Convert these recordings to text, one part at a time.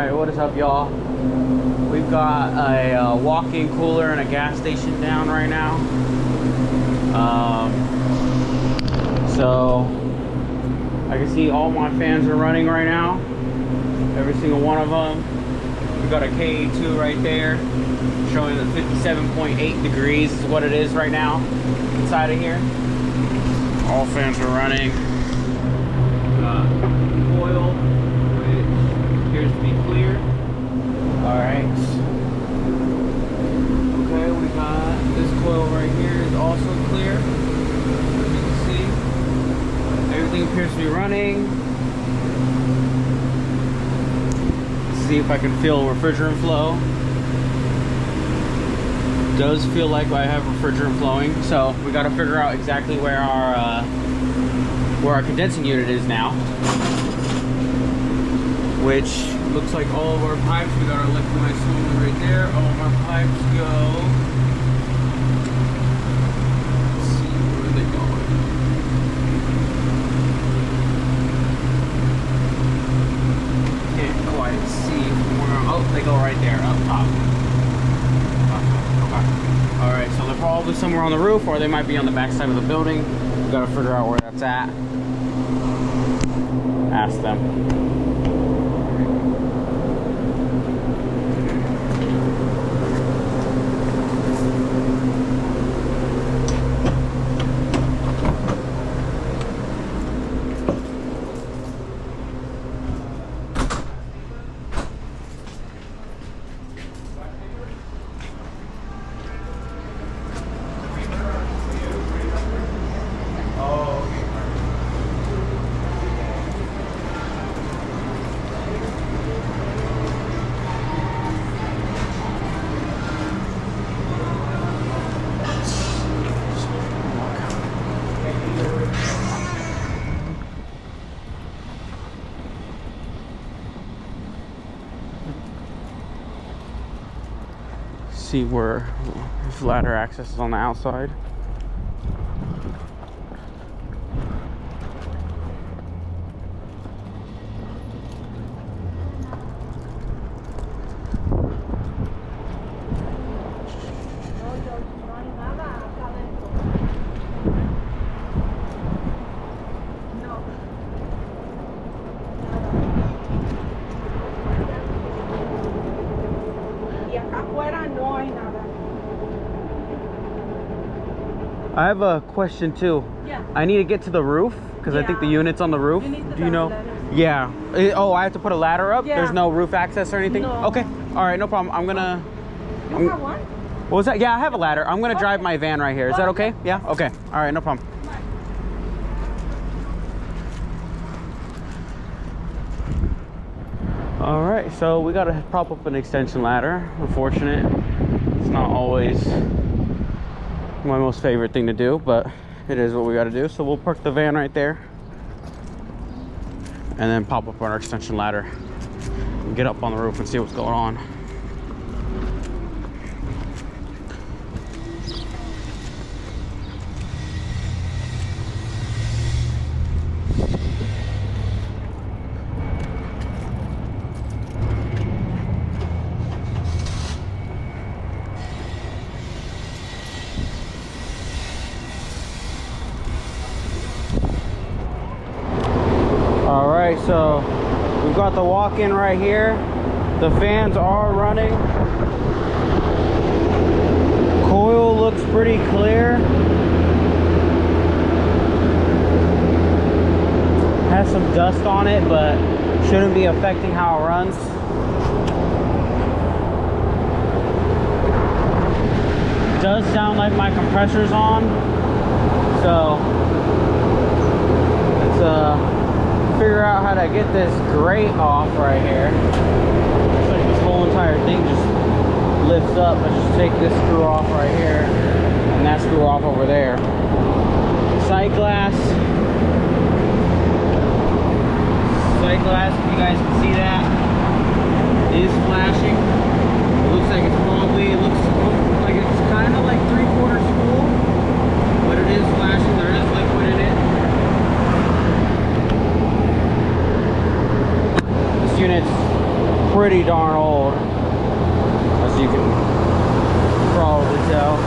Alright, what is up, y'all? We've got a walk-in cooler and a gas station down right now. So I can see all my fans are running right now. Every single one of them. We've got a KA2 right there showing that 57.8 degrees is what it is right now inside of here. All fans are running. Coil, which appears to be clear. Alright. Okay, we got this coil right here is also clear. As you can see, everything appears to be running. Let's see if I can feel refrigerant flow. Does feel like I have refrigerant flowing, so we got to figure out exactly where our condensing unit is now, which looks like all of our pipes. We got our electrolyte cylinder right there. All of our pipes go. Let's see, where are they going? Can't quite see from where. Oh, they go right there, up top. All right, so they're probably somewhere on the roof, or they might be on the back side of the building. We gotta figure out where that's at. Ask them. See where if ladder access is on the outside. I have a question too. Yeah. I need to get to the roof because I think the unit's on the roof. Do you know? Yeah. Oh, I have to put a ladder up? Yeah. There's no roof access or anything? No. Okay. All right, no problem. I'm gonna... You have one? What was that? Yeah, I have a ladder. I'm gonna drive my van right here. Is that okay? Yeah? Okay. All right, no problem. All right, so we gotta prop up an extension ladder. Unfortunate. It's not always my most favorite thing to do, but it is what we got to do. So we'll park the van right there and then pop up our extension ladder and get up on the roof and see what's going on. So we've got the walk-in right here. The fans are running. Coil looks pretty clear. Has some dust on it, but shouldn't be affecting how it runs. Does sound like my compressor's on. So it's figure out how to get this grate off right here. Looks like this whole entire thing just lifts up. Let's just take this screw off right here and that screw off over there. Sight glass. Sight glass, if you guys can see that, is flashing. It looks like it's probably, it looks like it's kind of like 3/4 spool, but it is flashing. There is liquid in it. pretty darn old, as you can probably tell.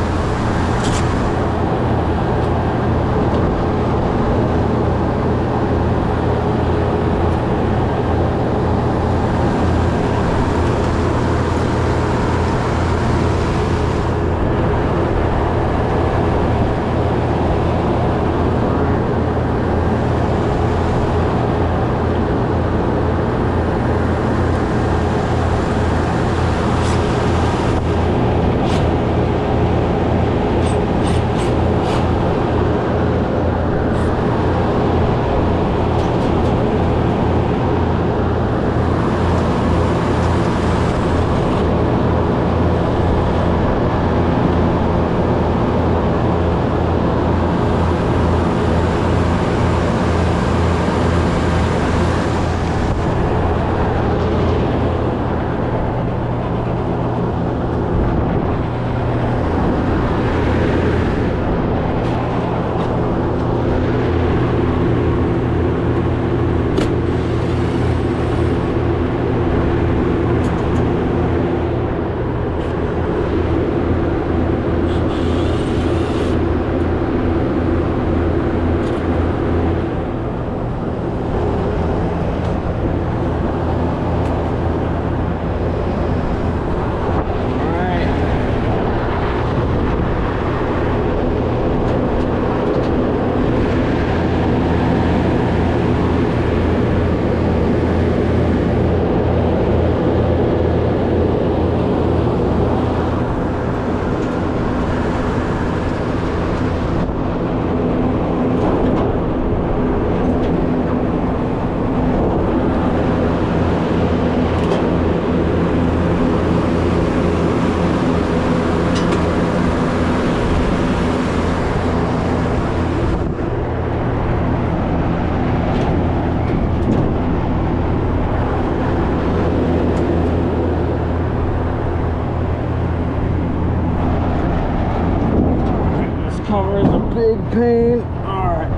Cover is a big pain. Alright.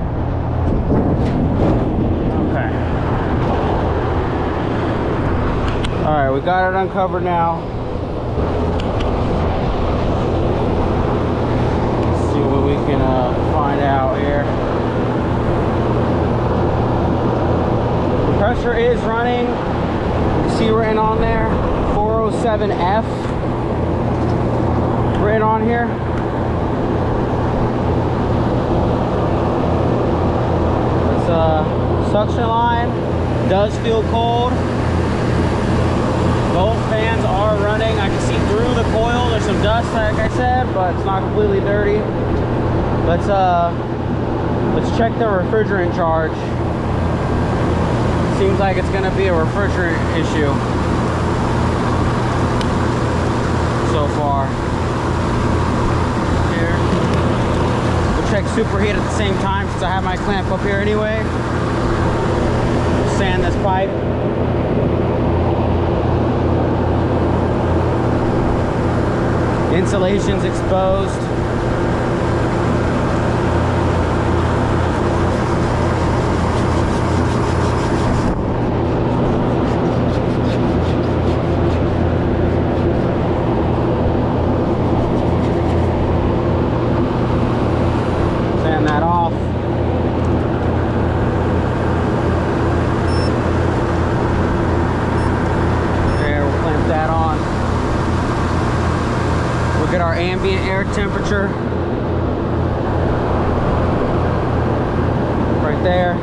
Okay. Alright, we got it uncovered now. Let's see what we can find out here. The pressure is running. You can see written on there 407F. Written on here. Suction line does feel cold. Both fans are running. I can see through the coil. There's some dust, like I said, but it's not completely dirty. Let's check the refrigerant charge. Seems like it's gonna be a refrigerant issue so far. Here. We'll check superheat at the same time since I have my clamp up here anyway. Sand this pipe. Insulation's exposed. Sand that off. That on. We'll get our ambient air temperature right there.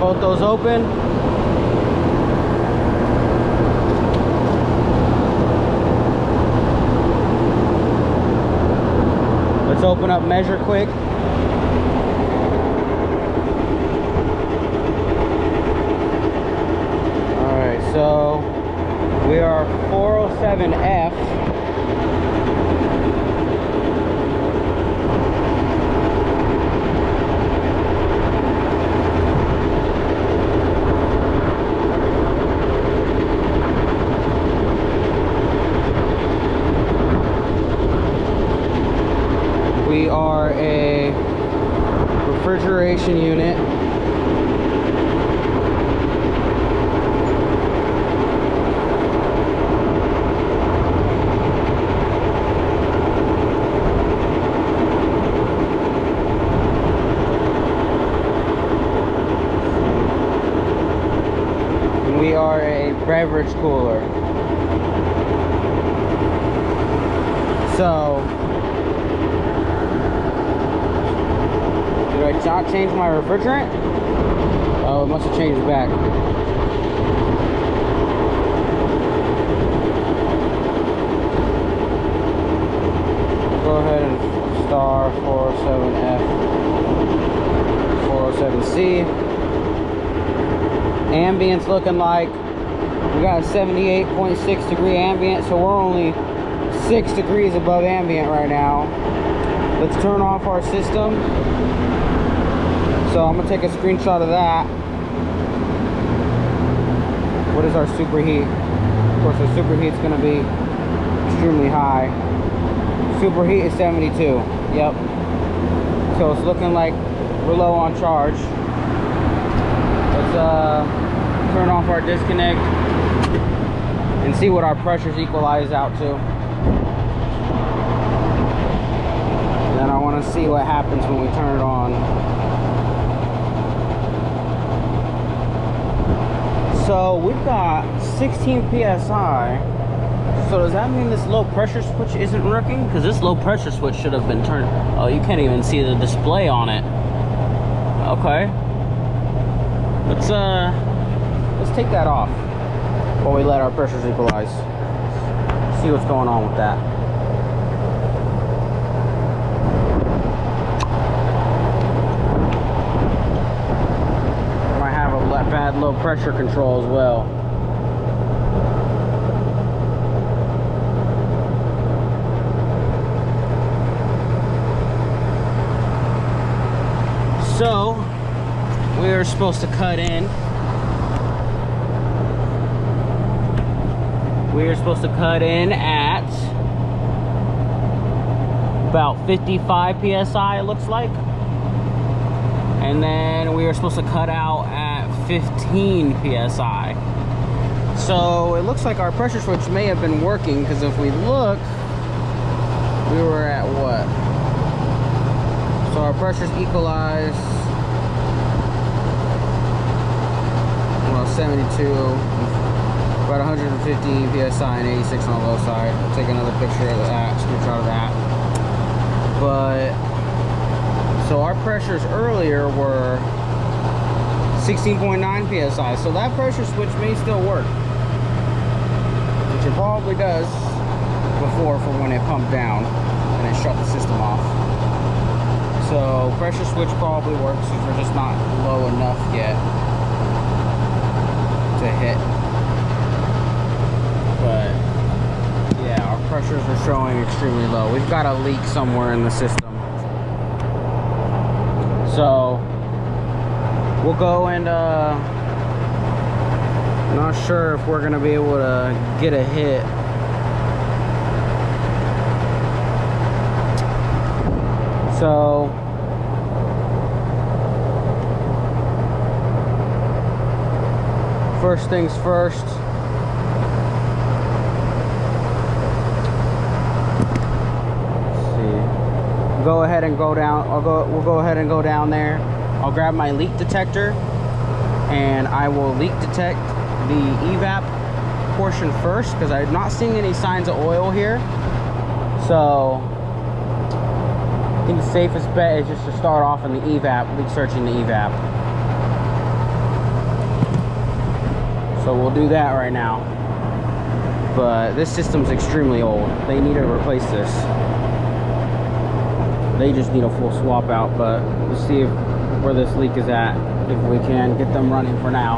both those open. Let's open up measure quick. Alright, so we are 407F. We are a refrigeration unit. And we are a beverage cooler. So did I not change my refrigerant? Oh, it must have changed back. Go ahead and star 407F, 407C. Ambient's looking like we got a 78.6 degree ambient, so we're only 6 degrees above ambient right now. Let's turn off our system. So I'm gonna take a screenshot of that. What is our superheat? Of course, the superheat's gonna be extremely high. Superheat is 72. Yep. So it's looking like we're low on charge. Let's turn off our disconnect and see what our pressures equalize out to. And then I want to see what happens when we turn it on. So we've got 16 psi. So does that mean this low pressure switch isn't working? Because this low pressure switch should have been turned. Oh, you can't even see the display on it. Okay. Let's take that off while we let our pressures equalize. See what's going on with that. Might have a bad low pressure control as well. So we are supposed to cut in. We are supposed to cut in at about 55 psi, it looks like. And then we are supposed to cut out at 15 psi. So it looks like our pressure switch may have been working, because if we look, we were at what? So our pressures equalized, well, 72, about 150 psi and 86 on the low side. I'll take another picture of that, screenshot of that. But so our pressures earlier were 16.9 psi. So that pressure switch may still work, which it probably does before for when it pumped down and it shut the system off. So pressure switch probably works, because we're just not low enough yet to hit. But yeah, our pressures are showing extremely low. We've got a leak somewhere in the system. So we'll go and not sure if we're gonna be able to get a hit. So first things first, let's see. Go ahead and go down. We'll go ahead and go down there. I'll grab my leak detector and I will leak detect the evap portion first, because I'm not seeing any signs of oil here. So I think the safest bet is just to start off in the evap, leak searching the evap. So we'll do that right now. But this system's extremely old. They need to replace this. They just need a full swap out, but we'll see where this leak is at, if we can get them running for now.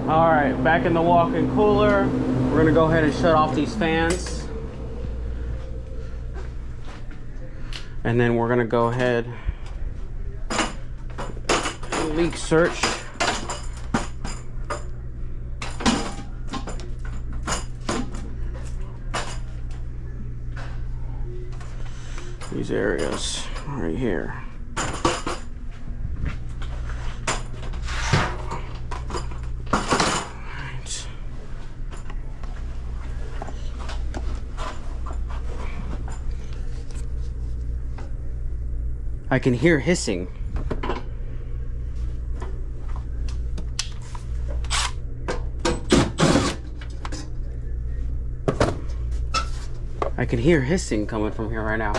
All right, back in the walk-in cooler. We're gonna go ahead and shut off these fans. And then we're gonna go ahead and leak search. These areas right here. Right. I can hear hissing. I can hear hissing coming from here right now.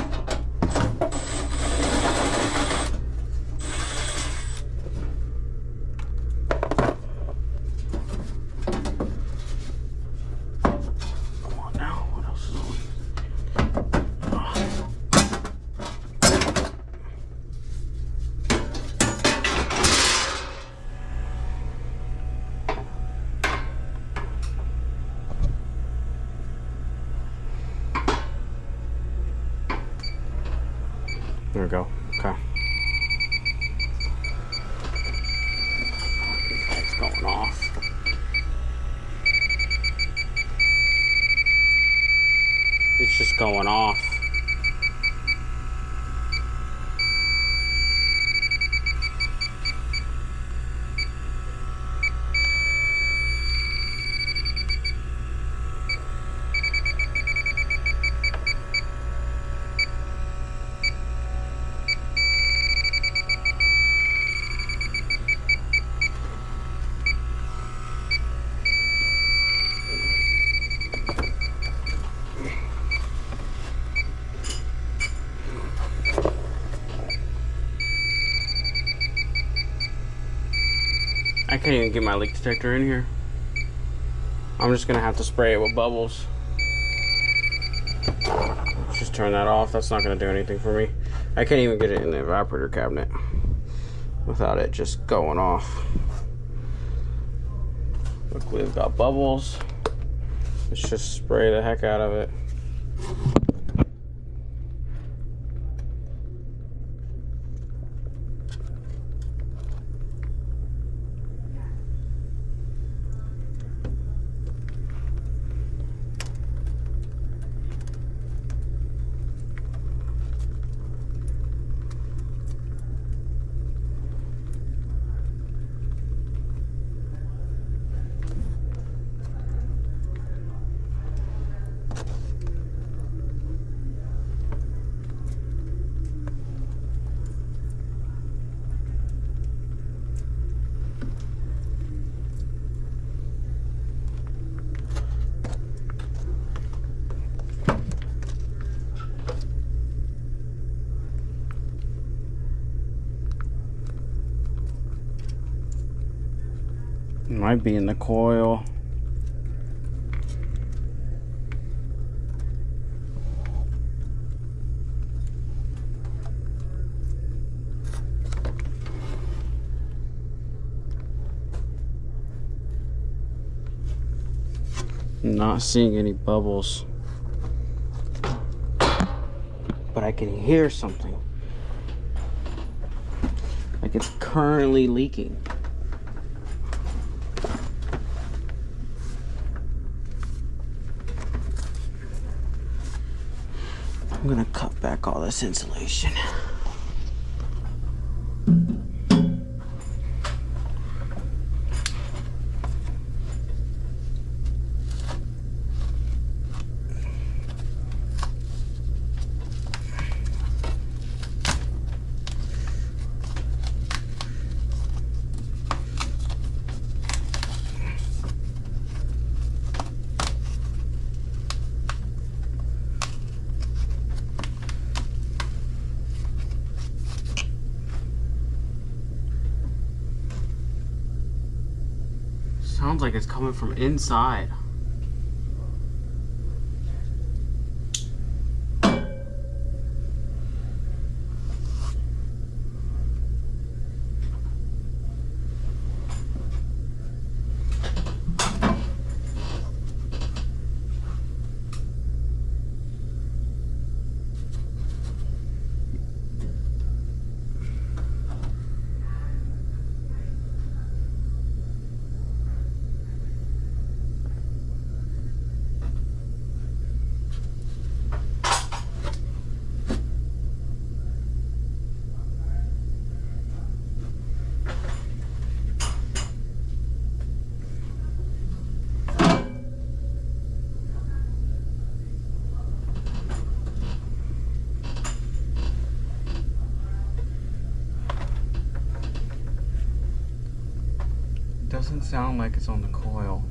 There we go. Okay. It's going off. It's just going off. I can't even get my leak detector in here. I'm just gonna have to spray it with bubbles. Let's just turn that off. That's not gonna do anything for me. I can't even get it in the evaporator cabinet without it just going off. Look, we've got bubbles. Let's just spray the heck out of it. Might be in the coil. Not seeing any bubbles, but I can hear something. Like it's currently leaking. I'm gonna cut back all this insulation. Sounds like it's coming from inside. Doesn't sound like it's on the coil.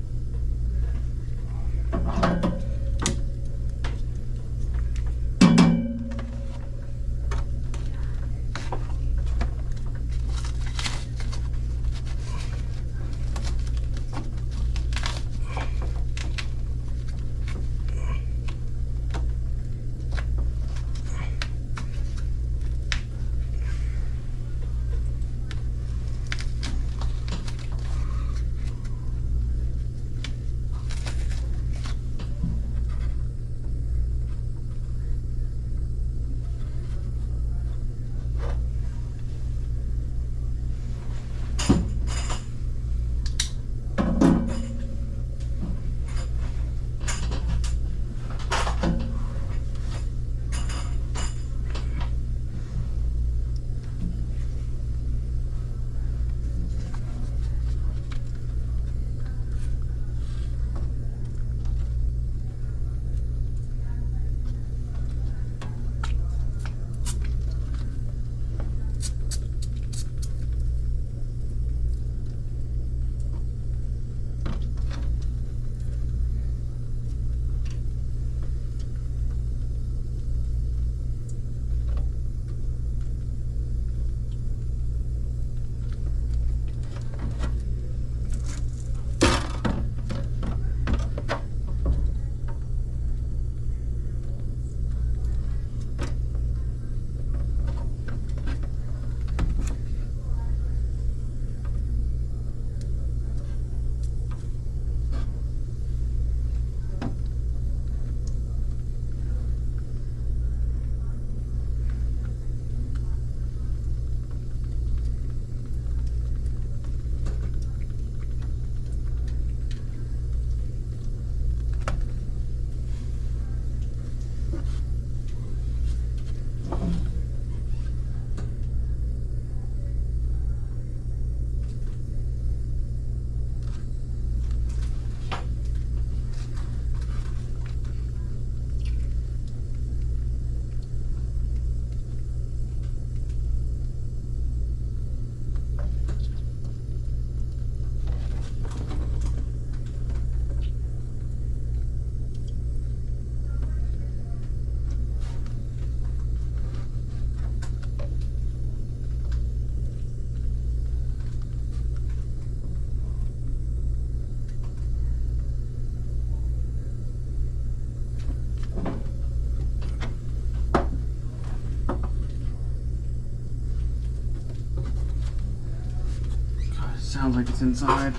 Sounds like it's inside.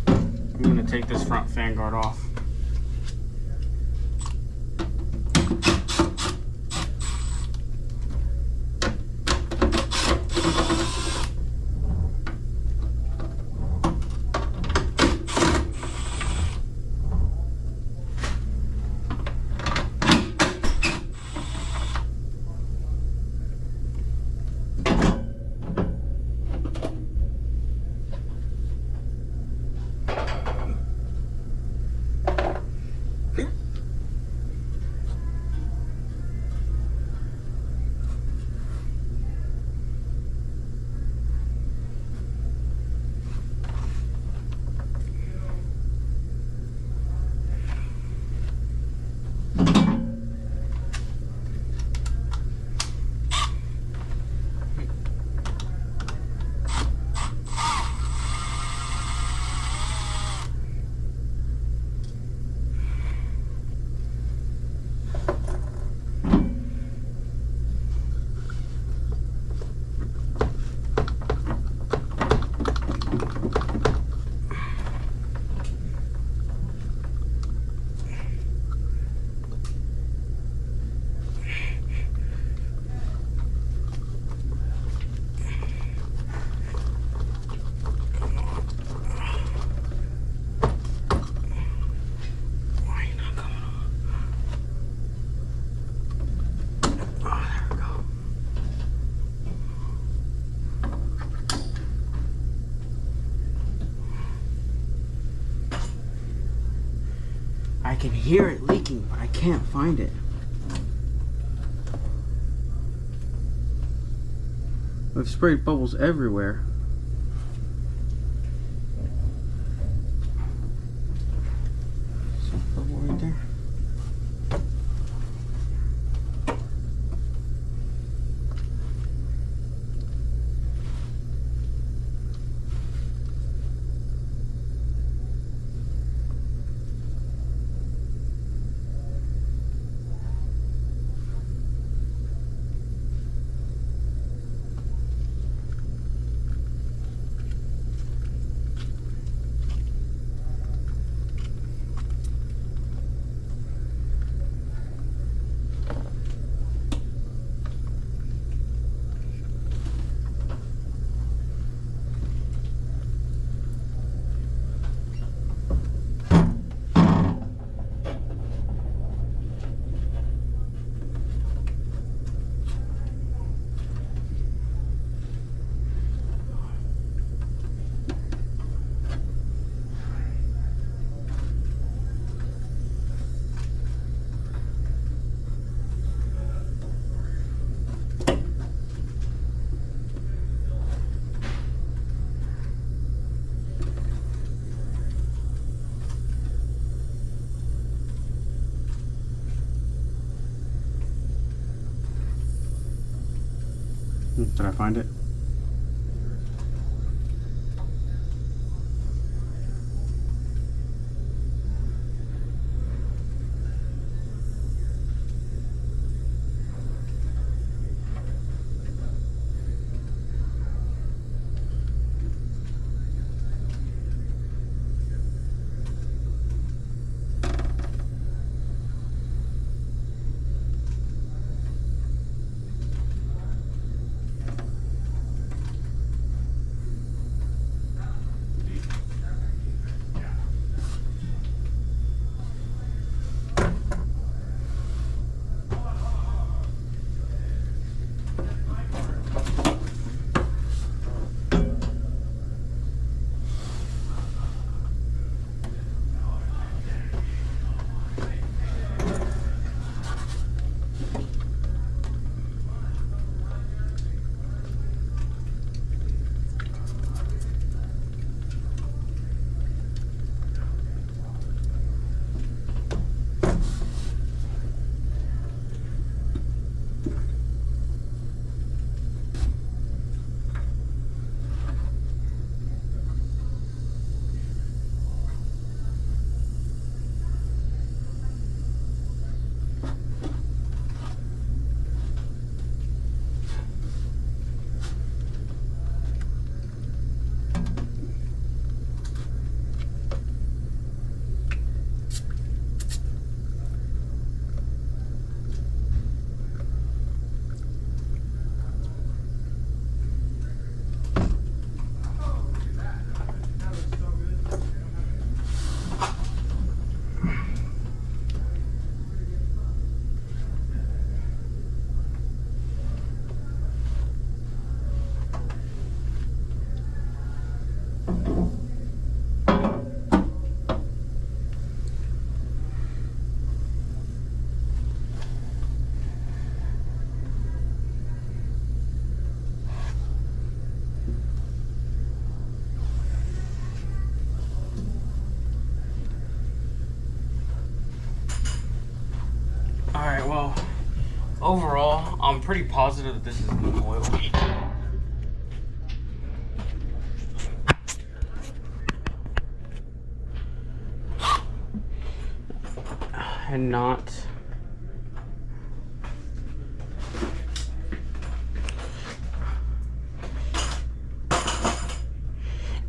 I'm gonna take this front fan guard off. can hear it leaking, but I can't find it. I've sprayed bubbles everywhere. Some bubble right there. Did I find it? Alright, well, overall, I'm pretty positive that this is the coil. And not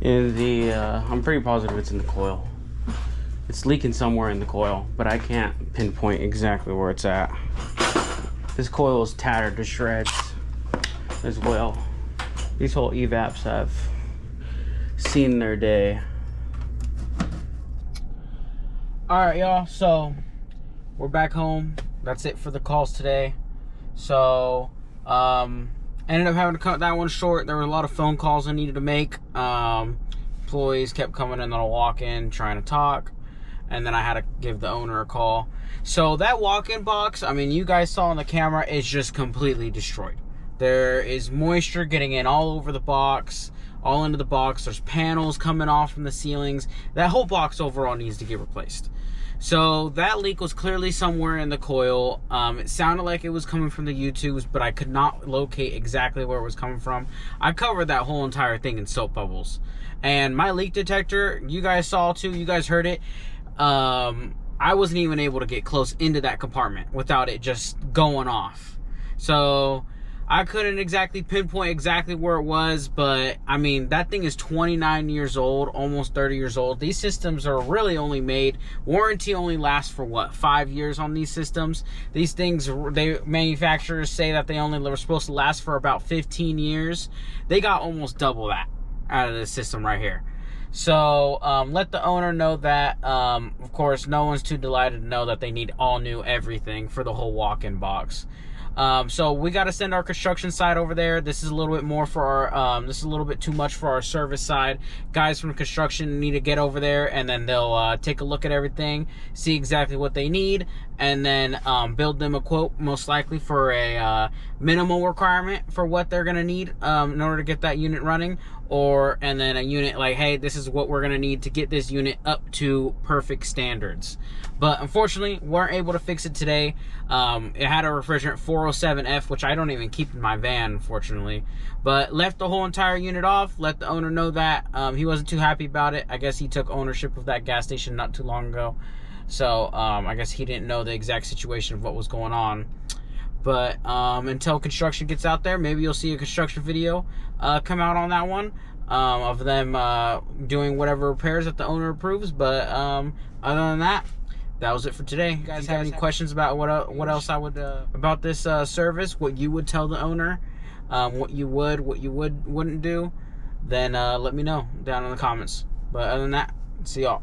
in the, I'm pretty positive it's in the coil. It's leaking somewhere in the coil, but I can't pinpoint exactly where it's at. This coil is tattered to shreds as well. These whole evaps have seen their day. Alright, y'all, so we're back home. That's it for the calls today. So, ended up having to cut that one short. There were a lot of phone calls I needed to make. Employees kept coming in on a walk-in trying to talk. and then I had to give the owner a call. So that walk-in box, I mean, you guys saw on the camera, is just completely destroyed. There is moisture getting in all over the box, all into the box. There's panels coming off from the ceilings. That whole box overall needs to get replaced. So that leak was clearly somewhere in the coil. It sounded like it was coming from the U-tubes, but I could not locate exactly where it was coming from. I covered that whole entire thing in soap bubbles. And my leak detector, you guys saw too, you guys heard it. I wasn't even able to get close into that compartment without it just going off. So I couldn't exactly pinpoint exactly where it was, but I mean, that thing is 29 years old, almost 30 years old. These systems are really only made, warranty only lasts for what, 5 years on these systems? These things, manufacturers say that they only were supposed to last for about 15 years. They got almost double that out of this system right here. So let the owner know that, of course, no one's too delighted to know that they need all new everything for the whole walk-in box. So we got to send our construction side over there. This is a little bit more for our, this is a little bit too much for our service side. Guys from construction need to get over there, and then they'll take a look at everything, see exactly what they need, and then build them a quote, most likely for a minimal requirement for what they're going to need in order to get that unit running. And then a unit like, hey, this is what we're going to need to get this unit up to perfect standards. But unfortunately, weren't able to fix it today. It had a refrigerant 407F, which I don't even keep in my van, unfortunately. But left the whole entire unit off, let the owner know that. He wasn't too happy about it. I guess he took ownership of that gas station not too long ago. So I guess he didn't know the exact situation of what was going on. But until construction gets out there, maybe you'll see a construction video come out on that one of them doing whatever repairs that the owner approves. But other than that, that was it for today. You guys have any questions about what else I would about this service, what you would tell the owner, what you wouldn't do, then let me know down in the comments. But other than that, see y'all.